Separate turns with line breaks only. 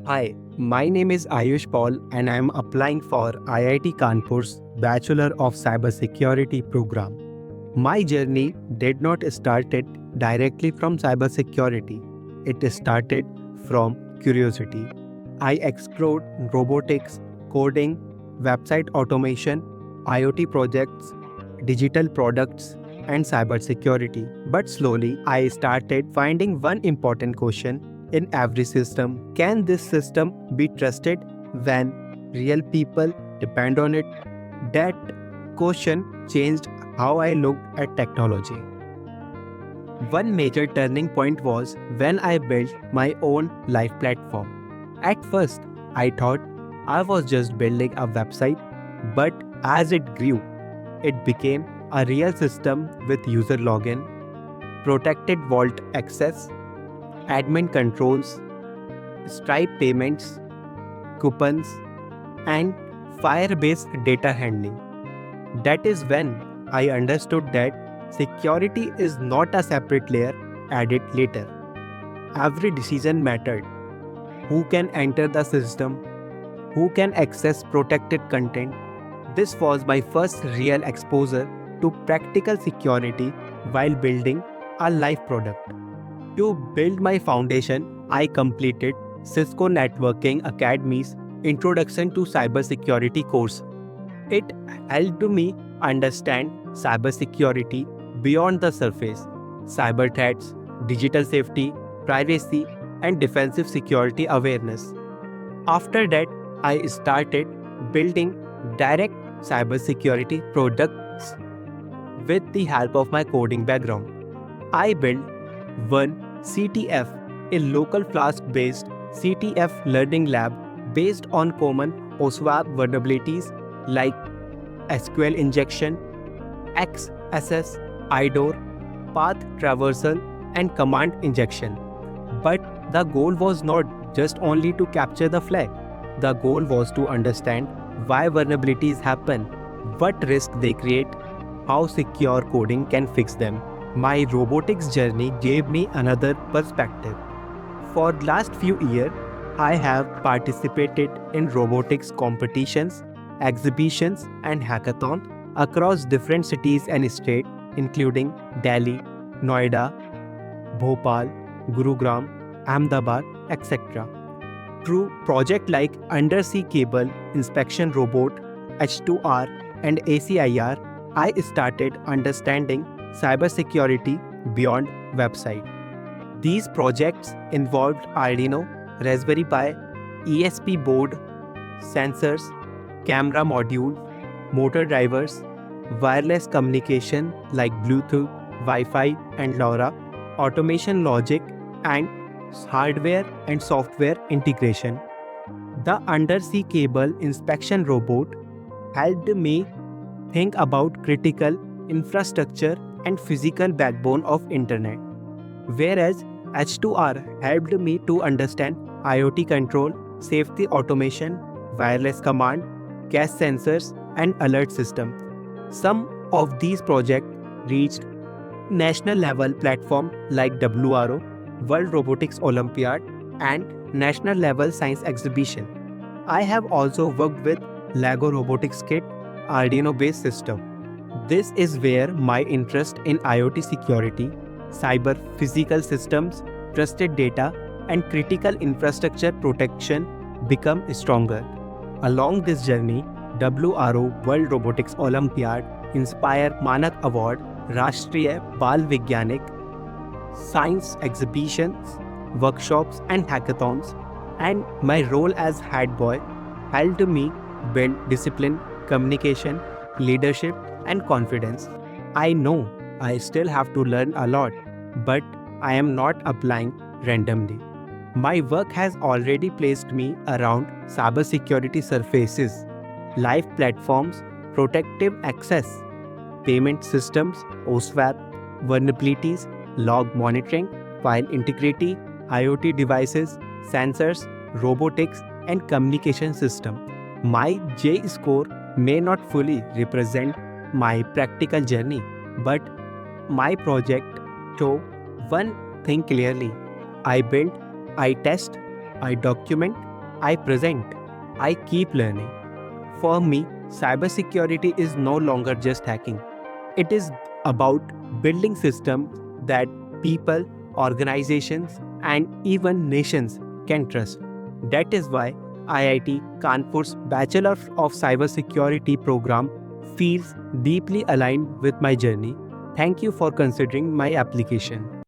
Hi, my name is Ayush Paul and I am applying for IIT Kanpur's Bachelor of Cybersecurity program. My journey did not start it directly from cybersecurity. It started from curiosity. I explored robotics, coding, website automation, IoT projects, digital products, and cybersecurity. But slowly, I started finding one important question in every system. Can this system be trusted when real people depend on it? That question changed how I looked at technology. One major turning point was when I built my own live platform. At first, I thought I was just building a website, but as it grew, it became a real system with user login, protected vault access, admin controls, Stripe payments, coupons, and Firebase data handling. That is when I understood that security is not a separate layer added later. Every decision mattered. Who can enter the system? Who can access protected content? This was my first real exposure to practical security while building a live product. To build my foundation, I completed Cisco Networking Academy's Introduction to Cybersecurity course. It helped me understand cybersecurity beyond the surface, cyber threats, digital safety, privacy, and defensive security awareness. After that, I started building direct cybersecurity products with the help of my coding background. I built VulnCTF, a local Flask-based CTF learning lab based on common OWASP vulnerabilities like SQL injection, XSS, IDOR, path traversal, and command injection. But the goal was not just only to capture the flag. The goal was to understand why vulnerabilities happen, what risk they create, how secure coding can fix them. My robotics journey gave me another perspective. For last few years, I have participated in robotics competitions, exhibitions, and hackathons across different cities and states, including Delhi, Noida, Bhopal, Gurugram, Ahmedabad, etc. Through projects like Undersea Cable Inspection Robot, H2R, and ACIR, I started understanding cybersecurity beyond website. These projects involved Arduino, Raspberry Pi, ESP board, sensors, camera module, motor drivers, wireless communication like Bluetooth, Wi-Fi, and LoRa, automation logic, and hardware and software integration. The undersea cable inspection robot helped me think about critical infrastructure and physical backbone of internet, whereas H2R helped me to understand IoT control, safety automation, wireless command, gas sensors, and alert system. Some of these projects reached national level platform like WRO, World Robotics Olympiad, and national level science exhibition. I have also worked with Lego Robotics Kit, Arduino based system. This is where my interest in IoT security, cyber physical systems, trusted data, and critical infrastructure protection become stronger. Along this journey, WRO World Robotics Olympiad, Inspire Manak Award, Rashtriya Bal Vigyanik, science exhibitions, workshops, and hackathons, and my role as head boy helped me build discipline, communication, leadership, and confidence. I know I still have to learn a lot, but I am not applying randomly. My work has already placed me around cybersecurity surfaces, live platforms, protective access, payment systems, OSWAP, vulnerabilities, log monitoring, file integrity, IoT devices, sensors, robotics, and communication system. My J score may not fully represent my practical journey, but my project show one thing clearly. I build, I test, I document, I present. I keep learning. For me, cybersecurity is no longer just hacking. It is about building systems that people, organizations, and even nations can trust. That is why IIT Kanpur's Bachelor of Cybersecurity program feels deeply aligned with my journey. Thank you for considering my application.